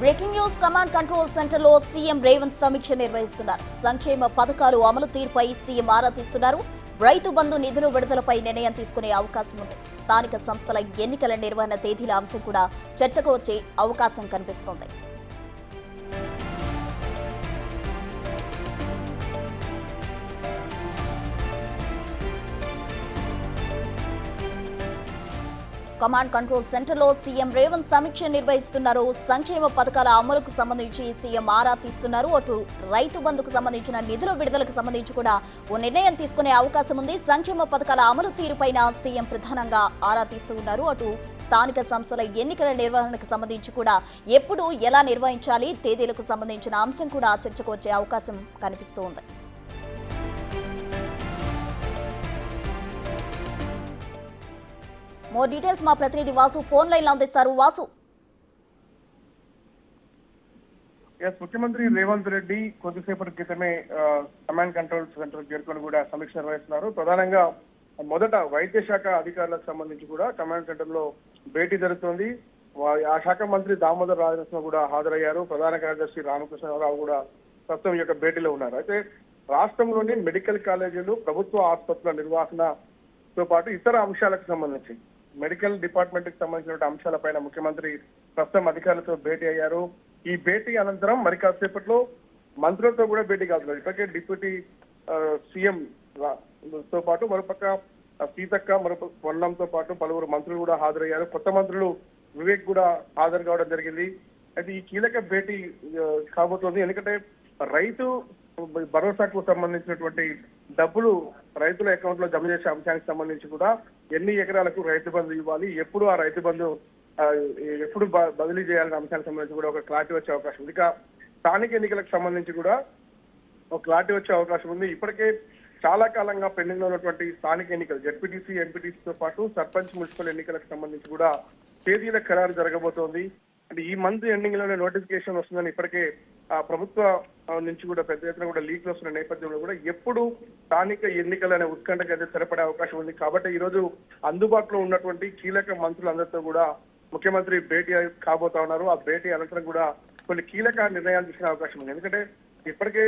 Breaking news command control centre లో CM Revanth సమీక్ష నిర్వహిస్తున్నారు. సంక్షేమ పథకాలు అమలు తీరుపై సీఎం ఆరా తీస్తున్నారు. రైతు బంధు నిధుల విడుదలపై నిర్ణయం తీసుకునే అవకాశం ఉంది. స్థానిక సంస్థల ఎన్నికల నిర్వహణ తేదీల అంశం కూడా చర్చకు వచ్చే అవకాశం కనిపిస్తోంది. కమాండ్ కంట్రోల్ సెంటర్ లో సీఎం రేవంత్ సమీక్ష నిర్వహిస్తున్నారు. సంక్షేమ పథకాల అమలుకు సంబంధించి సీఎం ఆరా తీస్తున్నారు. అటు రైతు బంధుకు సంబంధించిన నిధుల విడుదలకు సంబంధించి కూడా ఓ నిర్ణయం తీసుకునే అవకాశం ఉంది. సంక్షేమ పథకాల అమలు తీరుపైన సీఎం ప్రధానంగా ఆరా తీస్తున్నారు. అటు స్థానిక సంస్థల ఎన్నికల నిర్వహణకు సంబంధించి కూడా ఎప్పుడు ఎలా నిర్వహించాలి, తేదీలకు సంబంధించిన అంశం కూడా చర్చకు వచ్చే అవకాశం కనిపిస్తోంది. మోర్ డీటెయిల్స్ మా ప్రతినిధి వాసు ఫోన్ లైన్ లో అందిస్తారు. వాసు, ముఖ్యమంత్రి రేవంత్ రెడ్డి కొద్దిసేపటి క్రితమే కమాండ్ కంట్రోల్ సెంటర్ చేరుకొని కూడా సమీక్ష నిర్వహిస్తున్నారు. ప్రధానంగా మొదట వైద్య శాఖ అధికారులకు సంబంధించి కూడా కమాండ్ సెంటర్ లో భేటీ జరుగుతోంది. ఆ శాఖ మంత్రి దామోదర్ రాజనరసింహ కూడా హాజరయ్యారు. ప్రధాన కార్యదర్శి రామకృష్ణరావు కూడా ప్రస్తుతం ఈ యొక్క భేటీలో ఉన్నారు. అయితే రాష్ట్రంలోని మెడికల్ కాలేజీలు, ప్రభుత్వ ఆసుపత్రుల నిర్వహణతో పాటు ఇతర అంశాలకు సంబంధించి మెడికల్ డిపార్ట్మెంట్ కి సంబంధించిన అంశాలపైన ముఖ్యమంత్రి ప్రస్తుతం అధికారులతో భేటీ అయ్యారు. ఈ భేటీ అనంతరం మరి కాసేపట్లో మంత్రులతో కూడా భేటీ కావుతున్నారు. ఇప్పటికే డిప్యూటీ సీఎం తో పాటు మరోపక్క సీతక్క, మరొక పొన్నంతో పాటు పలువురు మంత్రులు కూడా హాజరయ్యారు. కొత్త మంత్రులు వివేక్ కూడా హాజరు కావడం జరిగింది. అయితే ఈ కీలక భేటీ కాబోతోంది. ఎందుకంటే రైతు భరోసాకు సంబంధించినటువంటి డబ్బులు రైతుల అకౌంట్ లో జమ చేసే అంశానికి సంబంధించి కూడా ఎన్ని ఎకరాలకు రైతు బంధు ఇవ్వాలి, ఎప్పుడు ఆ రైతు బంధు ఎప్పుడు బదిలీ చేయాలనే అంశానికి సంబంధించి కూడా ఒక క్లారిటీ వచ్చే అవకాశం ఉంది. ఇక స్థానిక ఎన్నికలకు సంబంధించి కూడా ఒక క్లారిటీ వచ్చే అవకాశం ఉంది. ఇప్పటికే చాలా కాలంగా పెండింగ్ లో ఉన్నటువంటి స్థానిక ఎన్నికలు జెడ్పీటీసీ, ఎంపీటీసీతో పాటు సర్పంచ్, మున్సిపల్ ఎన్నికలకు సంబంధించి కూడా తేదీల ఖరారు జరగబోతోంది. అంటే ఈ మంత్ ఎండింగ్ లోనే నోటిఫికేషన్ వస్తుందని ఇప్పటికే ప్రభుత్వ నుంచి కూడా పెద్ద ఎత్తున కూడా లీక్లు వస్తున్న నేపథ్యంలో కూడా ఎప్పుడు స్థానిక ఎన్నికలు అనే ఉత్కంఠకు అయితే స్థిరపడే అవకాశం ఉంది. కాబట్టి ఈ రోజు అందుబాటులో ఉన్నటువంటి కీలక మంత్రులందరితో కూడా ముఖ్యమంత్రి భేటీ కాబోతా ఉన్నారు. ఆ భేటీ అనంతరం కూడా కొన్ని కీలక నిర్ణయాలు తీసుకునే అవకాశం ఉంది. ఎందుకంటే ఇప్పటికే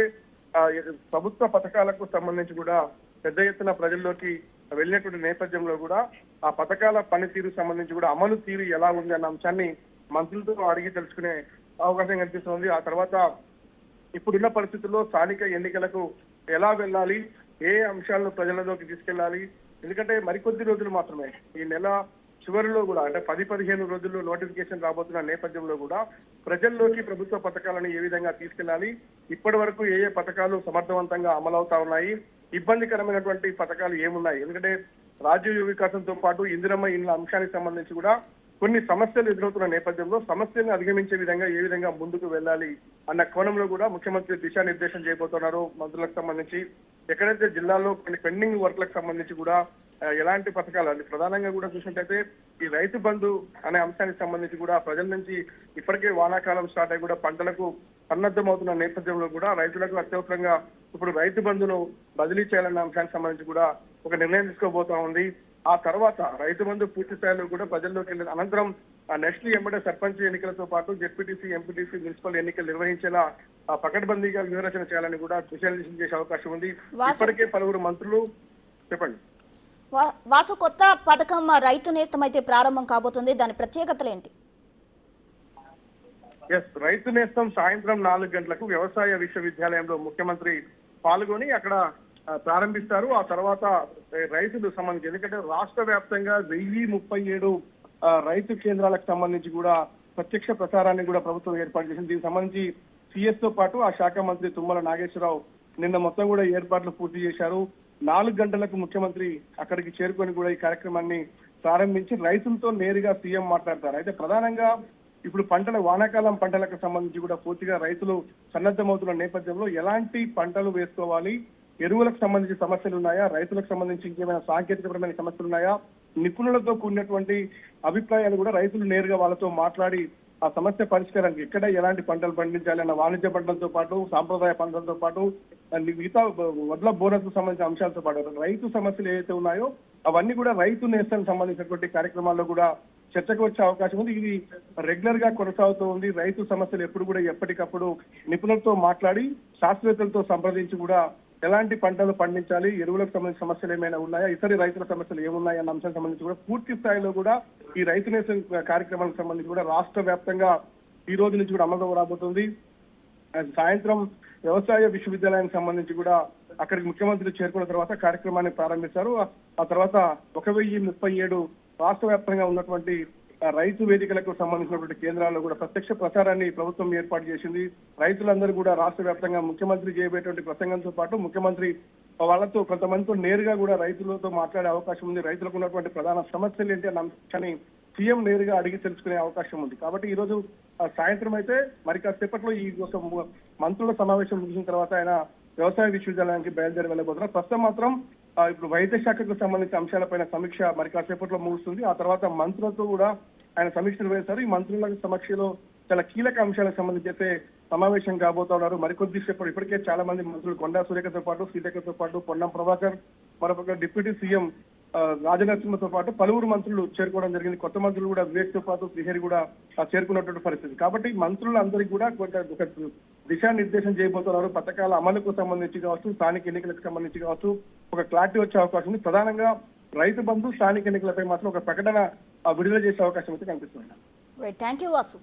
ప్రభుత్వ పథకాలకు సంబంధించి కూడా పెద్ద ఎత్తున ప్రజల్లోకి వెళ్ళినటువంటి నేపథ్యంలో కూడా ఆ పథకాల పనితీరు సంబంధించి కూడా అమలు తీరు ఎలా ఉంది అన్న అంశాన్ని మంత్రులతో అడిగి తెలుసుకునే అవకాశం కనిపిస్తుంది. ఆ తర్వాత ఇప్పుడున్న పరిస్థితుల్లో స్థానిక ఎన్నికలకు ఎలా వెళ్ళాలి, ఏ అంశాలను ప్రజలలోకి తీసుకెళ్లాలి, ఎందుకంటే మరికొద్ది రోజులు మాత్రమే ఈ నెల చివరిలో కూడా అంటే 10-15 రోజుల్లో నోటిఫికేషన్ రాబోతున్న నేపథ్యంలో కూడా ప్రజల్లోకి ప్రభుత్వ పథకాలను ఏ విధంగా తీసుకెళ్లాలి, ఇప్పటి వరకు ఏ ఏ పథకాలు సమర్థవంతంగా అమలవుతా ఉన్నాయి, ఇబ్బందికరమైనటువంటి పథకాలు ఏమున్నాయి, ఎందుకంటే రాజీవ్ వికాసంతో పాటు ఇందిరమ్మ ఇండ్ల అంశానికి సంబంధించి కూడా కొన్ని సమస్యలు ఎదురవుతున్న నేపథ్యంలో సమస్యలను అధిగమించే విధంగా ఏ విధంగా ముందుకు వెళ్ళాలి అన్న కోణంలో కూడా ముఖ్యమంత్రి దిశానిర్దేశం చేయబోతున్నారు. మంత్రులకు సంబంధించి ఎక్కడైతే జిల్లాలో కొన్ని పెండింగ్ వర్క్లకు సంబంధించి కూడా ఎలాంటి పథకాలు అంటే ప్రధానంగా కూడా చూసినట్టయితే ఈ రైతు బంధు అనే అంశానికి సంబంధించి కూడా ప్రజల నుంచి ఇప్పటికే వానాకాలం స్టార్ట్ అయ్యి కూడా పంటలకు సన్నద్ధమవుతున్న నేపథ్యంలో కూడా రైతులకు అత్యవసరంగా ఇప్పుడు రైతు బంధును బదిలీ చేయాలన్న అంశానికి సంబంధించి కూడా ఒక నిర్ణయం తీసుకోబోతా ఉంది. ఆ తర్వాత రైతు బంధు పూర్తి స్థాయిలో కూడా ప్రజల్లోకి వెళ్ళిన అనంతరం నెక్స్ట్ ఎంబడే సర్పంచ్ ఎన్నికలతో పాటు జెడ్పీటీసీ, ఎంపీటీసీ, మున్సిపల్ ఎన్నికలు నిర్వహించేలా పకడ్బందీగా వ్యూహరచన చేయాలని కూడా దిశానిర్దేశం చేసే అవకాశం ఉంది. ఇప్పటికే పలువురు మంత్రులు చెప్పండి. వాసు, కొత్త పథకం రైతు నేస్తం అయితే ప్రారంభం కాబోతుంది. దాని ప్రత్యేకతలు ఏంటి? రైతు నేస్తం సాయంత్రం 4 గంటలకు వ్యవసాయ విశ్వవిద్యాలయంలో ముఖ్యమంత్రి పాల్గొని అక్కడ ప్రారంభిస్తారు. ఆ తర్వాత రైతులకు సంబంధించి ఎందుకంటే రాష్ట్ర వ్యాప్తంగా 1037 రైతు కేంద్రాలకు సంబంధించి కూడా ప్రత్యక్ష ప్రచారాన్ని కూడా ప్రభుత్వం ఏర్పాటు చేసింది. దీనికి సంబంధించి సిఎస్ తో పాటు ఆ శాఖ మంత్రి తుమ్మల నాగేశ్వరరావు నిన్న మొత్తం కూడా ఏర్పాట్లు పూర్తి చేశారు. 4 గంటలకు ముఖ్యమంత్రి అక్కడికి చేరుకొని కూడా ఈ కార్యక్రమాన్ని ప్రారంభించి రైతులతో నేరుగా సీఎం మాట్లాడతారు. అయితే ప్రధానంగా ఇప్పుడు వానాకాలం పంటలకు సంబంధించి కూడా పూర్తిగా రైతులు సన్నద్ధమవుతున్న నేపథ్యంలో ఎలాంటి పంటలు వేసుకోవాలి, ఎరువులకు సంబంధించి సమస్యలు ఉన్నాయా, రైతులకు సంబంధించి ఇంకేమైనా సాంకేతికపరమైన సమస్యలు ఉన్నాయా, నిపుణులతో కూడినటువంటి అభిప్రాయాలు కూడా రైతులు నేరుగా వాళ్ళతో మాట్లాడి ఆ సమస్య పరిష్కారానికి ఎక్కడ ఎలాంటి పంటలు పండించాలి అన్న వాణిజ్య పంటలతో పాటు సాంప్రదాయ పంటలతో పాటు మిగతా వడ్ల బోనస్ కు సంబంధించిన అంశాలతో పాటు రైతు సమస్యలు ఏవైతే ఉన్నాయో అవన్నీ కూడా రైతు నేస్తానికి సంబంధించినటువంటి కార్యక్రమాల్లో కూడా చర్చకు వచ్చే అవకాశం ఉంది. ఇది రెగ్యులర్ గా కొనసాగుతూ ఉంది. రైతు సమస్యలు ఎప్పుడు కూడా ఎప్పటికప్పుడు నిపుణులతో మాట్లాడి శాస్త్రవేత్తలతో సంప్రదించి కూడా ఎలాంటి పంటలు పండించాలి, ఎరువులకు సంబంధించిన సమస్యలు ఏమైనా ఉన్నాయా, ఇతర రైతుల సమస్యలు ఏమున్నాయా అన్న అంశం సంబంధించి కూడా పూర్తి స్థాయిలో కూడా ఈ రైతు నేస్తం కార్యక్రమానికి సంబంధించి కూడా రాష్ట్ర వ్యాప్తంగా ఈ రోజు నుంచి కూడా అమలు రాబోతుంది. సాయంత్రం వ్యవసాయ విశ్వవిద్యాలయానికి సంబంధించి కూడా అక్కడికి ముఖ్యమంత్రి చేరుకున్న తర్వాత కార్యక్రమాన్ని ప్రారంభిస్తారు. ఆ తర్వాత 1037 రాష్ట్ర వ్యాప్తంగా ఉన్నటువంటి రైతు వేదికలకు సంబంధించినటువంటి కేంద్రాల్లో కూడా ప్రత్యక్ష ప్రచారాన్ని ప్రభుత్వం ఏర్పాటు చేసింది. రైతులందరూ కూడా రాష్ట్ర వ్యాప్తంగా ముఖ్యమంత్రి చేయబోయేటువంటి ప్రసంగంతో పాటు ముఖ్యమంత్రి వాళ్ళతో కొంతమందితో నేరుగా కూడా రైతులతో మాట్లాడే అవకాశం ఉంది. రైతులకు ఉన్నటువంటి ప్రధాన సమస్యలు ఏంటి అన్న అంశాన్ని సీఎం నేరుగా అడిగి తెలుసుకునే అవకాశం ఉంది. కాబట్టి ఈ రోజు సాయంత్రం అయితే మరి కాసేపట్లో ఈ మంత్రుల సమావేశం ముగిసిన తర్వాత ఆయన వ్యవసాయ విశ్వవిద్యాలయానికి బయలుదేరి వెళ్ళబోతున్నారు. ప్రస్తుతం మాత్రం ఇప్పుడు వైద్య శాఖకు సంబంధించిన అంశాలపైన సమీక్ష మరి కాసేపట్లో ముగుస్తుంది. ఆ తర్వాత మంత్రులతో కూడా ఆయన సమీక్ష నిర్వహిస్తారు. ఈ మంత్రుల సమీక్షలో చాలా కీలక అంశాలకు సంబంధించి అయితే సమావేశం కాబోతున్నారు. మరికొద్ది సేపటి ఇప్పటికే చాలా మంది మంత్రులు కొండా సురేఖతో పాటు సీతక్కతో పాటు పొన్నం ప్రభాకర్, మరొక డిప్యూటీ సీఎం రాజనరసింహతో పాటు పలువురు మంత్రులు చేరుకోవడం జరిగింది. కొత్త మంత్రులు కూడా వివేక్ తో పాటు శ్రీహరి కూడా చేరుకున్నటువంటి పరిస్థితి. కాబట్టి మంత్రులందరికీ కూడా ఒక దిశానిర్దేశం చేయబోతున్నారు. పథకాల అమలుకు సంబంధించి కావచ్చు, స్థానిక ఎన్నికలకు సంబంధించి కావచ్చు ఒక క్లారిటీ వచ్చే అవకాశం ఉంది. ప్రధానంగా రైతు బంధు, స్థానిక ఎన్నికలపై మాత్రం ఒక ప్రకటన విడుదల చేసే అవకాశం అయితే కనిపిస్తుంది. Thank you Vasu.